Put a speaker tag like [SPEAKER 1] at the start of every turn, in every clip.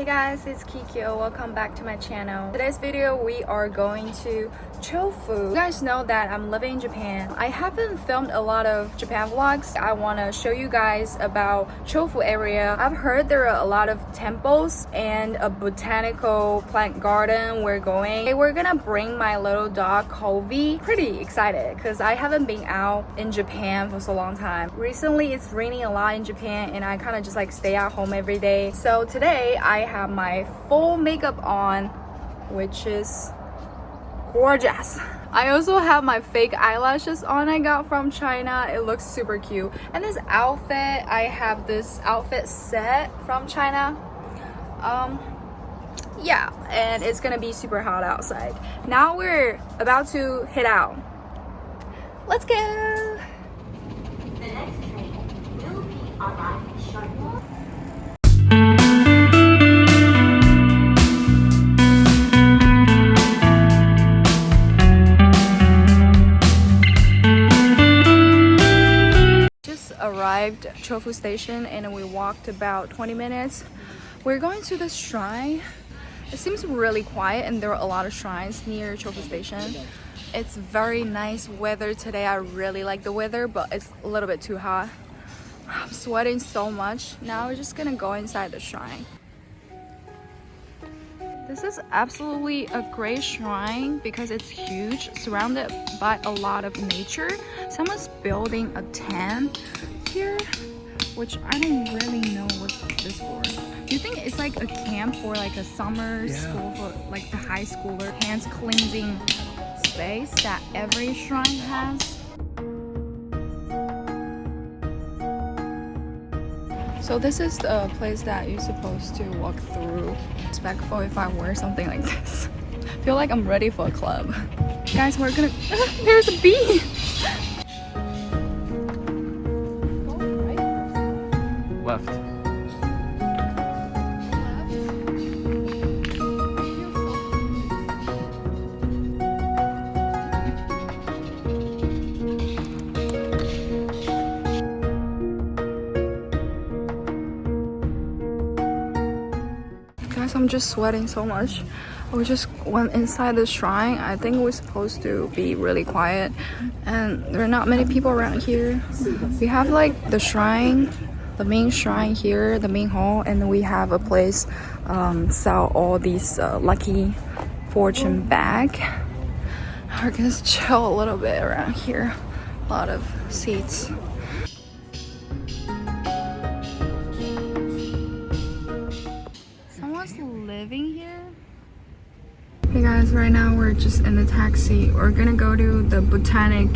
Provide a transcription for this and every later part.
[SPEAKER 1] Guys, it's Kikyo. Welcome back to my channel. Today's video we are going to Chofu. You guys know that I'm living in Japan. I haven't filmed a lot of Japan vlogs. I want to show you guys about Chofu area. I've heard there are a lot of temples and a botanical plant garden we're going. We're gonna bring my little dog Kobe. Pretty excited because I haven't been out in Japan for so long time. Recently it's raining a lot in Japan and I kind of just like stay at home every day. So today I have my full makeup on, which is gorgeous. I also have my fake eyelashes on I got from China. It looks super cute. And this outfit, I have this outfit set from China. Yeah, and it's gonna be super hot outside. Now we're about to head out. Let's go.
[SPEAKER 2] The next train will be arriving shortly.
[SPEAKER 1] Arrived at Chofu station and we walked about 20 minutes. We're going to the shrine. It seems really quiet and there are a lot of shrines near Chofu station. It's very nice weather today. I really like the weather, but it's a little bit too hot. I'm sweating so much. Now we're just gonna go inside the shrine. This is absolutely a great shrine because it's huge, surrounded by a lot of nature. Someone's building a tent here, which I don't really know what this for. Do you think it's like a camp for like a summer school for like the high schooler? Hands cleansing space that every shrine has. So this is the place that you're supposed to walk through. Respectful if I wear something like this. I feel like I'm ready for a club. Guys, we're gonna there's a bee!
[SPEAKER 3] Left.
[SPEAKER 1] Guys, I'm just sweating so much. We just went inside the shrine. I think we're supposed to be really quiet and there are not many people around here. We have like the shrine, the main shrine here, the main hall, and then we have a place sell all these lucky fortune bag. We're gonna chill a little bit around here. A lot of seats. Someone's living here. Hey guys, right now we're just in the taxi. We're gonna go to the botanic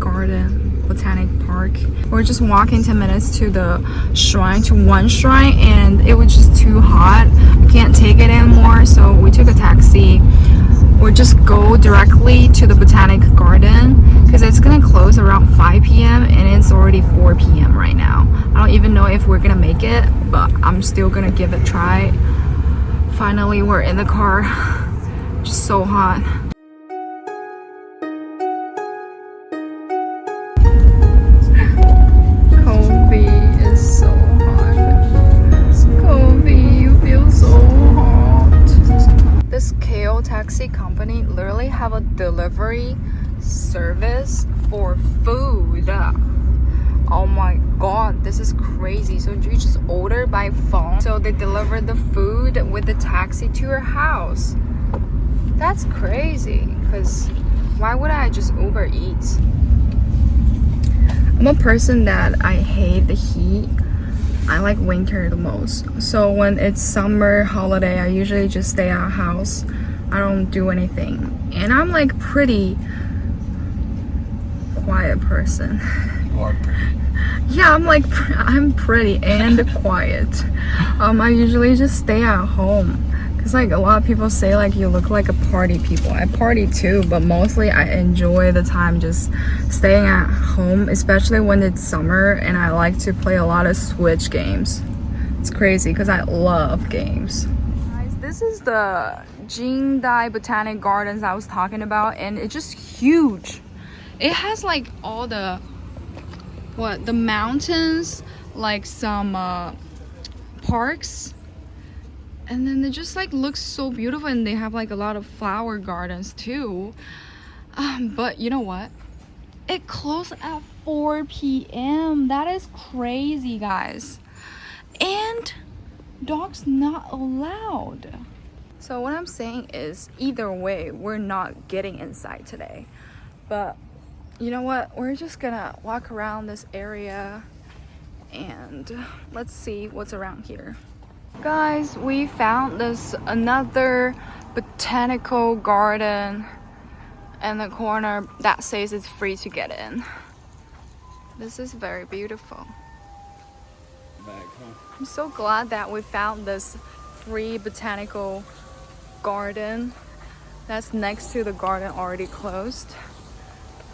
[SPEAKER 1] garden. Botanic Park. We're just walking 10 minutes to the shrine, to one shrine, and it was just too hot. I can't take it anymore, so we took a taxi. We'll just go directly to the Botanic Garden because it's gonna close around 5 p.m. and it's already 4 p.m. right now. I don't even know if we're gonna make it, but I'm still gonna give it a try. Finally, we're in the car. Just so hot. Taxi company literally have a delivery service for food. Oh my god, this is crazy. So you just order by phone, so they deliver the food with the taxi to your house. That's crazy, because why would I just Uber Eats? I'm a person that I hate the heat. I like winter the most. So when it's summer holiday, I usually just stay at house. I don't do anything. And I'm like pretty quiet person.
[SPEAKER 3] You are pretty.
[SPEAKER 1] Yeah, I'm pretty and quiet. I usually just stay at home. Cause like a lot of people say like you look like a party people. I party too, but mostly I enjoy the time just staying at home, especially when it's summer, and I like to play a lot of Switch games. It's crazy because I love games. Guys, this is the Jingdai Botanic Gardens I was talking about, and it's just huge. It has like all the mountains, like some parks, and then it just like looks so beautiful, and they have like a lot of flower gardens too. But you know what? It closed at 4 p.m. That is crazy, guys. And dogs not allowed. So what I'm saying is, either way, we're not getting inside today. But you know what? We're just gonna walk around this area and let's see what's around here. Guys, we found this another botanical garden in the corner that says it's free to get in. This is very beautiful. I'm so glad that we found this free botanical garden that's next to the garden already closed,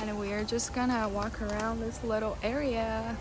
[SPEAKER 1] and we are just gonna walk around this little area.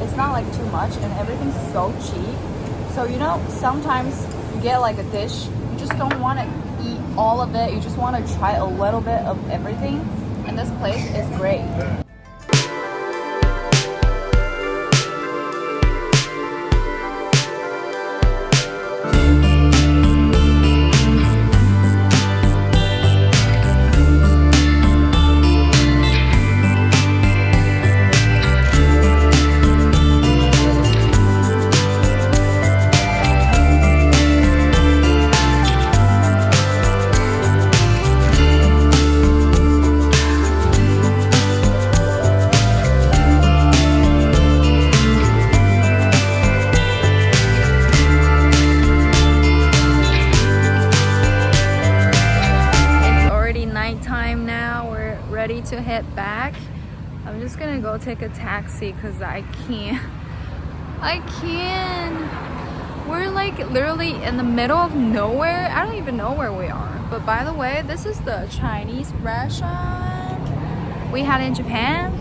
[SPEAKER 1] It's not like too much, and everything's so cheap. So you know, sometimes you get like a dish, you just don't want to eat all of it, you just want to try a little bit of everything, and this place is great. Ready to head back. I'm just gonna go take a taxi because I can't. We're like literally in the middle of nowhere. I don't even know where we are. But by the way, this is the Chinese restaurant we had in Japan.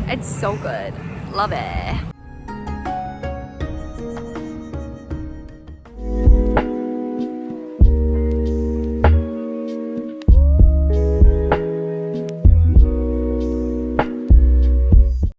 [SPEAKER 1] It's so good. Love it.